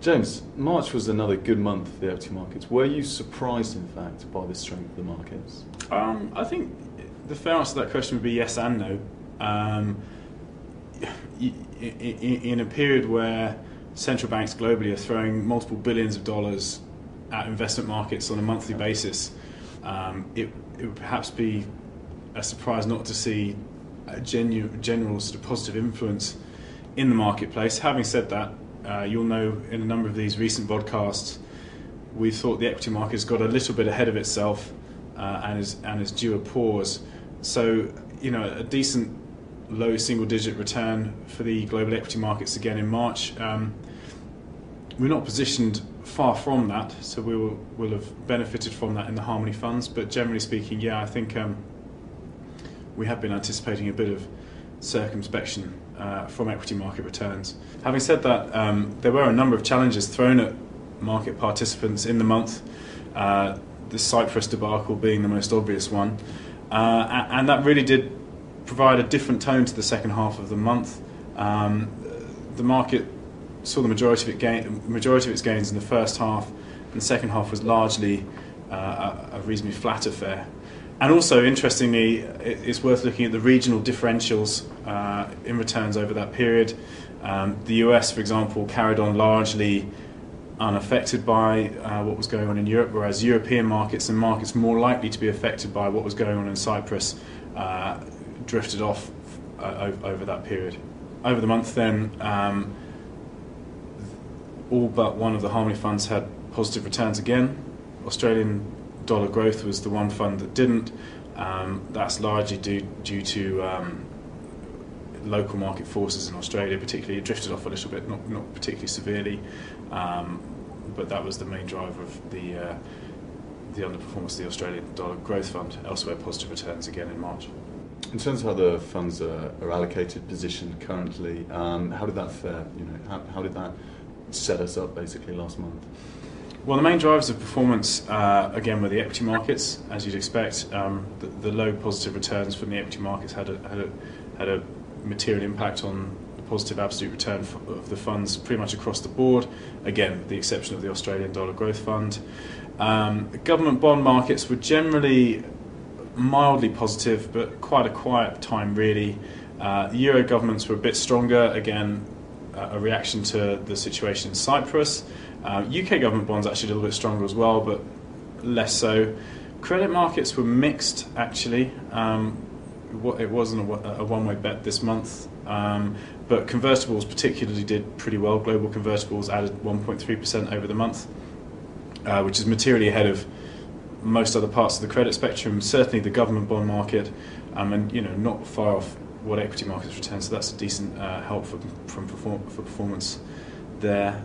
James, March was another good month for the equity markets. Were you surprised, in fact, by the strength of the markets? I think the fair answer to that question would be yes and no. In a period where central banks globally are throwing multiple billions of dollars at investment markets on a monthly basis, it would perhaps be a surprise not to see a general sort of positive influence in the marketplace. Having said that, you'll know in a number of these recent podcasts, we thought the equity market has got a little bit ahead of itself and is due a pause. So, a decent low single-digit return for the global equity markets again in March. We're not positioned far from that, so we'll have benefited from that in the Harmony funds. But generally speaking, yeah, I think we have been anticipating a bit of circumspection from equity market returns. Having said that, there were a number of challenges thrown at market participants in the month, the Cyprus debacle being the most obvious one, and that really did provide a different tone to the second half of the month. The market saw the majority of its gains in the first half, and the second half was largely a reasonably flat affair. And also, interestingly, it's worth looking at the regional differentials in returns over that period. The US, for example, carried on largely unaffected by what was going on in Europe, whereas European markets and markets more likely to be affected by what was going on in Cyprus drifted off over that period. Over the month then, all but one of the Harmony funds had positive returns again. Australian dollar growth was the one fund that didn't. That's largely due to local market forces in Australia, particularly. It drifted off a little bit, not particularly severely, but that was the main driver of the underperformance of the Australian dollar growth fund. Elsewhere, positive returns again in March. In terms of how the funds are allocated, positioned currently, how did that fare? How did that set us up basically last month? Well, the main drivers of performance, again, were the equity markets, as you'd expect. The low positive returns from the equity markets had a material impact on the positive absolute return of the funds pretty much across the board, again, with the exception of the Australian Dollar Growth Fund. Government bond markets were generally mildly positive, but quite a quiet time, really. Euro governments were a bit stronger, again, a reaction to the situation in Cyprus. UK government bonds actually a little bit stronger as well, but less so. Credit markets were mixed, actually. It wasn't a one-way bet this month, but convertibles particularly did pretty well. Global convertibles added 1.3% over the month, which is materially ahead of most other parts of the credit spectrum, certainly the government bond market, and not far off what equity markets return. So that's a decent help for performance there.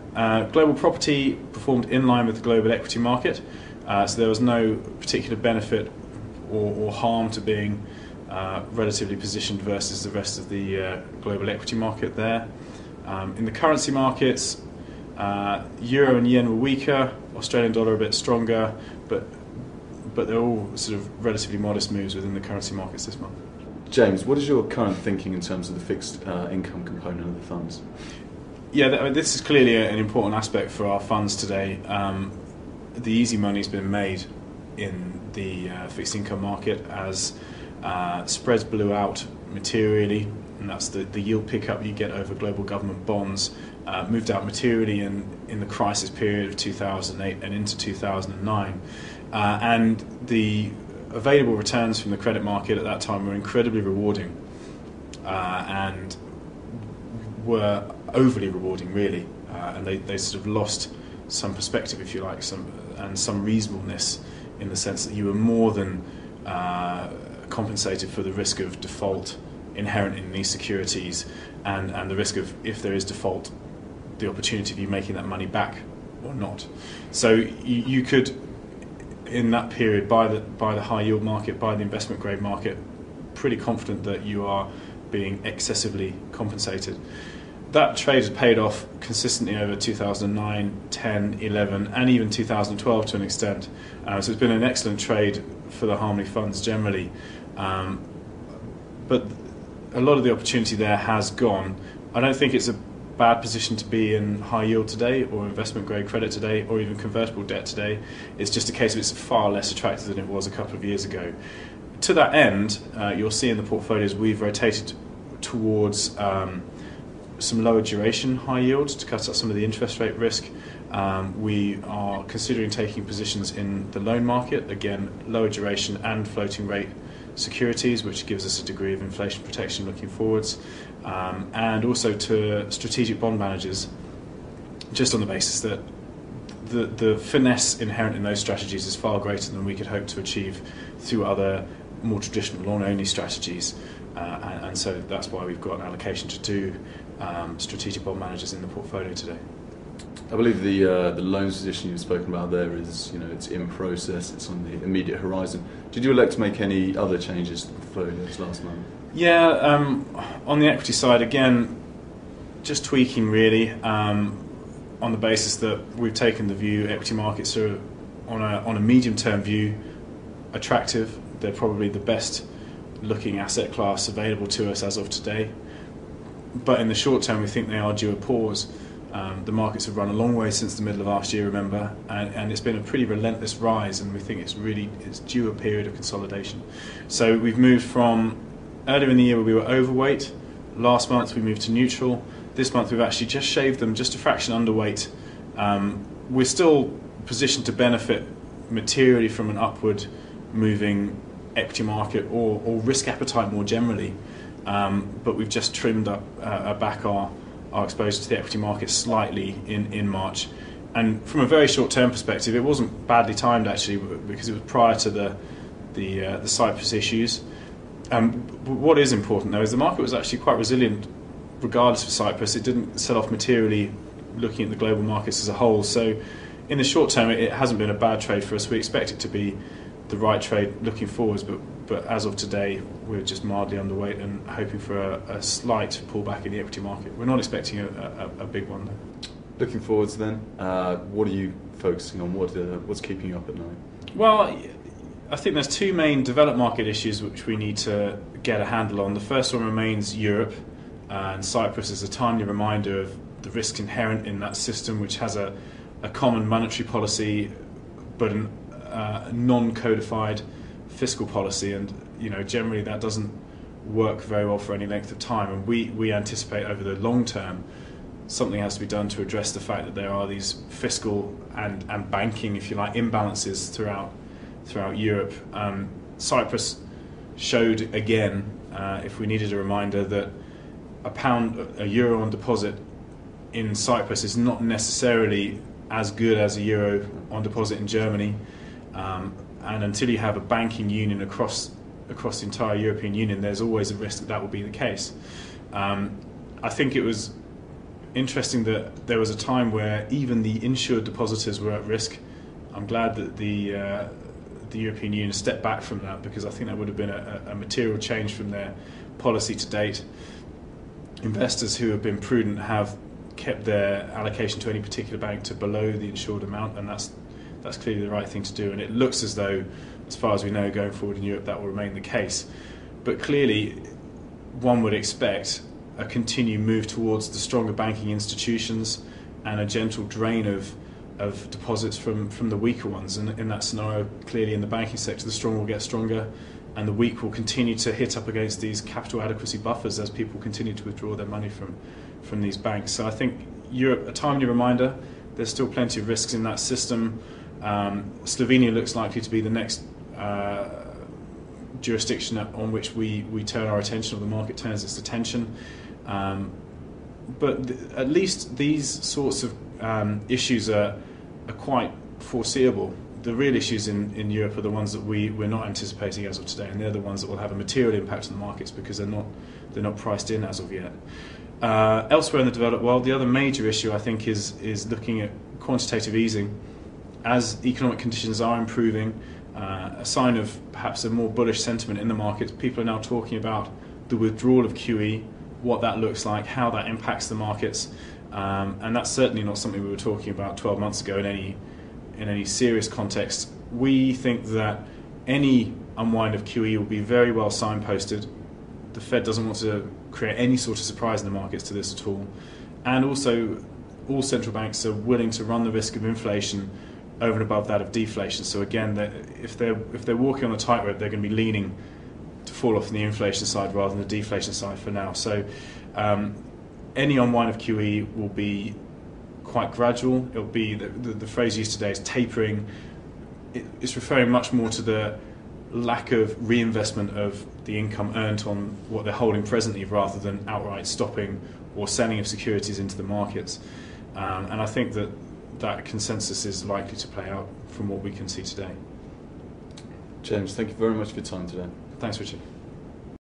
Global property performed in line with the global equity market, so there was no particular benefit or harm to being relatively positioned versus the rest of the global equity market there. In the currency markets, euro and yen were weaker, Australian dollar a bit stronger, but they're all sort of relatively modest moves within the currency markets this month. James, what is your current thinking in terms of the fixed income component of the funds? Yeah, this is clearly an important aspect for our funds today. The easy money's been made in the fixed income market as spreads blew out materially, and that's the yield pickup you get over global government bonds moved out materially in the crisis period of 2008 and into 2009. And the available returns from the credit market at that time were incredibly rewarding and were overly rewarding, really, and they sort of lost some perspective, if you like, some reasonableness, in the sense that you were more than compensated for the risk of default inherent in these securities and the risk of, if there is default, the opportunity of you making that money back or not. So you could, in that period, buy the high yield market, buy the investment grade market, pretty confident that you are being excessively compensated. That trade has paid off consistently over 2009, 10, 11, and even 2012 to an extent. So it's been an excellent trade for the Harmony funds generally. But a lot of the opportunity there has gone. I don't think it's bad position to be in high yield today, or investment grade credit today, or even convertible debt today. It's just a case of it's far less attractive than it was a couple of years ago. To that end, you'll see in the portfolios we've rotated towards some lower duration high yields to cut out some of the interest rate risk. We are considering taking positions in the loan market, again lower duration and floating rate securities, which gives us a degree of inflation protection looking forwards, and also to strategic bond managers, just on the basis that the finesse inherent in those strategies is far greater than we could hope to achieve through other more traditional long-only strategies, and so that's why we've got an allocation to two strategic bond managers in the portfolio today. I believe the loans position you've spoken about there is, it's in process, it's on the immediate horizon. Did you elect to make any other changes to the portfolios last month? Yeah, on the equity side, again, just tweaking really, on the basis that we've taken the view equity markets are on a medium-term view attractive. They're probably the best looking asset class available to us as of today. But in the short term, we think they are due a pause. The markets have run a long way since the middle of last year, remember, and it's been a pretty relentless rise, and we think it's due a period of consolidation. So we've moved from earlier in the year where we were overweight. Last month we moved to neutral. This month we've actually just shaved them just a fraction underweight. We're still positioned to benefit materially from an upward moving equity market or risk appetite more generally, but we've just trimmed up back our exposure to the equity market slightly in March. And from a very short-term perspective, it wasn't badly timed actually, because it was prior to the Cyprus issues. What is important though is the market was actually quite resilient regardless of Cyprus. It didn't sell off materially looking at the global markets as a whole. So in the short term, it hasn't been a bad trade for us. We expect it to be the right trade looking forwards, but as of today, we're just mildly underweight and hoping for a slight pullback in the equity market. We're not expecting a big one though. Looking forwards then, what are you focusing on? What's keeping you up at night? Well, I think there's two main developed market issues which we need to get a handle on. The first one remains Europe, and Cyprus is a timely reminder of the risks inherent in that system, which has a common monetary policy but a non-codified fiscal policy, and generally that doesn't work very well for any length of time, and we anticipate over the long term something has to be done to address the fact that there are these fiscal and banking, if you like, imbalances throughout Europe. Cyprus showed again, if we needed a reminder, that a euro on deposit in Cyprus is not necessarily as good as a euro on deposit in Germany. And until you have a banking union across the entire European Union, there's always a risk that will be the case. I think it was interesting that there was a time where even the insured depositors were at risk. I'm glad that the European Union stepped back from that, because I think that would have been a material change from their policy to date. Investors who have been prudent have kept their allocation to any particular bank to below the insured amount, and that's clearly the right thing to do, and it looks as though, as far as we know, going forward in Europe that will remain the case. But clearly one would expect a continued move towards the stronger banking institutions and a gentle drain of deposits from the weaker ones, and in that scenario, clearly in the banking sector the strong will get stronger and the weak will continue to hit up against these capital adequacy buffers as people continue to withdraw their money from these banks. So I think Europe, a timely reminder, there's still plenty of risks in that system. Slovenia looks likely to be the next jurisdiction on which we turn our attention, or the market turns its attention. But at least these sorts of issues are quite foreseeable. The real issues in Europe are the ones that we're not anticipating as of today, and they're the ones that will have a material impact on the markets because they're not priced in as of yet. Elsewhere in the developed world, the other major issue I think is looking at quantitative easing. As economic conditions are improving, a sign of perhaps a more bullish sentiment in the markets, people are now talking about the withdrawal of QE, what that looks like, how that impacts the markets, and that's certainly not something we were talking about 12 months ago in any serious context. We think that any unwind of QE will be very well signposted. The Fed doesn't want to create any sort of surprise in the markets to this at all, and also all central banks are willing to run the risk of inflation over and above that of deflation. So again, if they're walking on a tightrope, they're going to be leaning to fall off on the inflation side rather than the deflation side for now. So any unwind of QE will be quite gradual. It'll be the phrase used today is tapering. It's referring much more to the lack of reinvestment of the income earned on what they're holding presently rather than outright stopping or selling of securities into the markets. And I think that consensus is likely to play out from what we can see today. James, thank you very much for your time today. Thanks, Richard.